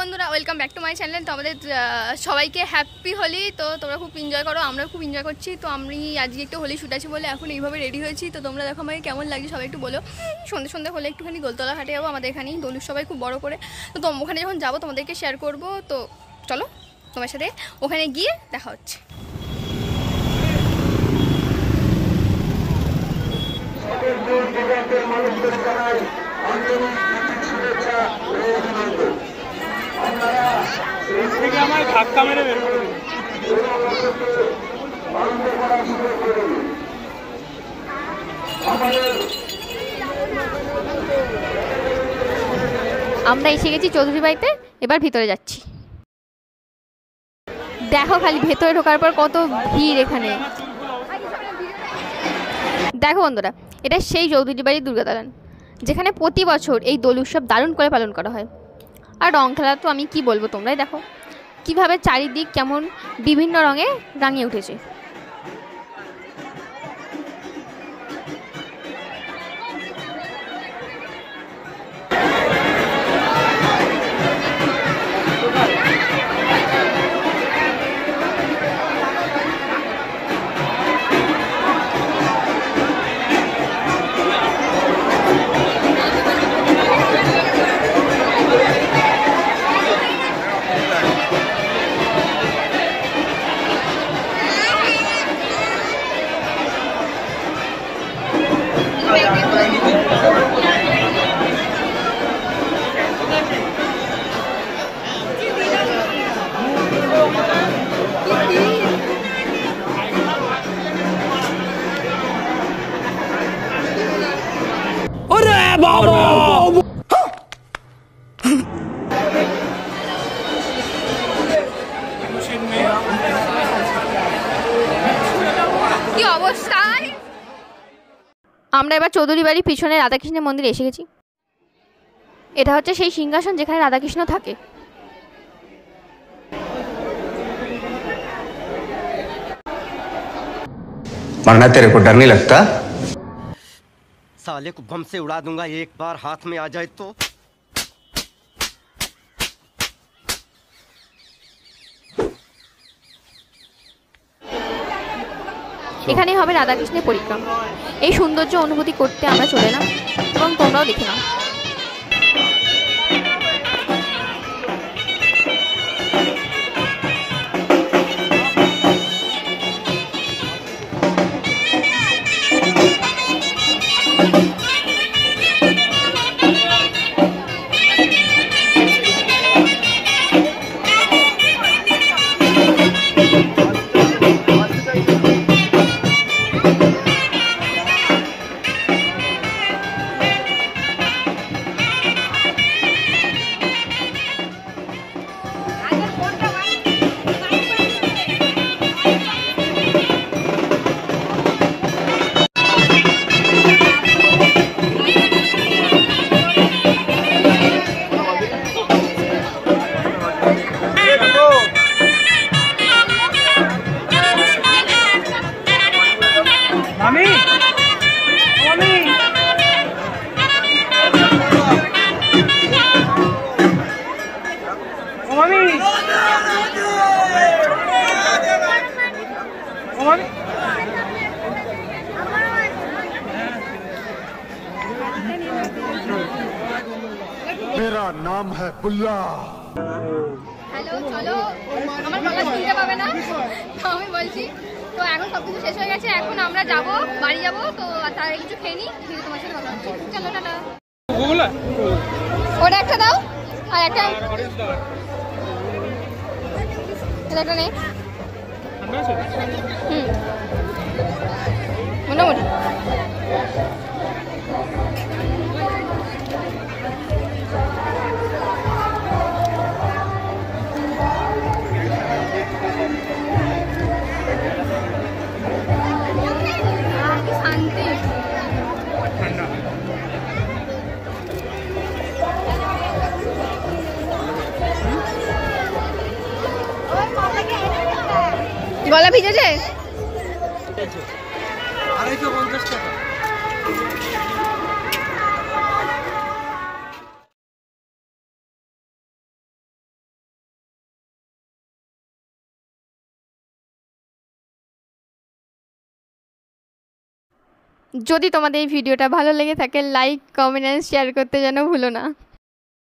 বন্ধুরা, welcome back to my channel. তো আমাদের সবাইকে হ্যাপি হোলি। তো তোমরা খুব এনজয় করো, আমরা খুব এনজয় করছি। তো আমি আজকে একটু হোলি শ্যুট আছে বলে এখন এইভাবে রেডি হয়েছি। তো তোমরা দেখো আমাকে কেমন লাগছে সবাই একটু বলো। সন্ধ্যে সন্ধ্যে হলে একটুখানি গোলতলা হাটে যাবো, আমাদের এখানেই দোল সবাই খুব বড় করে। তো ওখানে যখন যাবো তোমাদেরকে শেয়ার করবো। তো চলো তোমার সাথে ওখানে গিয়ে দেখা হচ্ছে। ধাক্কা মেরে বের করে দিন। আমরা এসে গেছি চৌধুরী বাড়িতে, এবার ভিতরে যাচ্ছি। দেখো খালি ভেতরে ঢোকার পর কত ভিড় এখানে। দেখো বন্ধুরা, এটা সেই চৌধুরী বাড়ির দুর্গাদালান, যেখানে প্রতি বছর এই দোল উৎসব দারুণ করে পালন করা হয়। আর রং খেলা তো আমি কি বলবো, তোমরাই দেখো কিভাবে চারিদিক কেমন বিভিন্ন রঙে রাঙিয়ে উঠেছে। কি অবস্থায় আমরা এবার চৌধুরী বাড়ির পিছনে রাধাকৃষ্ণের মন্দিরে এসে গেছি। এটা হচ্ছে সেই সিংহাসন যেখানে রাধাকৃষ্ণ থাকে। मरना तेरे को डर नहीं लगता? साले को बम से उड़ा दूंगा एक बार हाथ में आ जाए तो। এখানেই হবে রাধাকৃষ্ণের পরিক্রমা। এই সৌন্দর্য অনুভূতি করতে আমরা চলে এলাম এবং তোমরাও দেখে নাও। মামি মামি মামি মামি मेरा नाम है बुल्ला। হ্যালো, চলো। আমার গলা শুনতে পাবে না তো আমি বলছি। তো এখন সব কিছু শেষ হয়ে গেছে, এখন আমরা যাব বাড়ি যাব। তো তার কিছু খেয়ে নিই, দিয়ে তোমার সাথে কথা হচ্ছে। চলো টাটা। ওটা একটা দাও আর একটা একটা নেই। মোটামুটি গলা ভিজেছে। 250 টাকা। যদি তোমাদের এই ভিডিওটা ভালো লেগে থাকে লাইক কমেন্ট অ্যান্ড শেয়ার করতে যেন ভুলো না।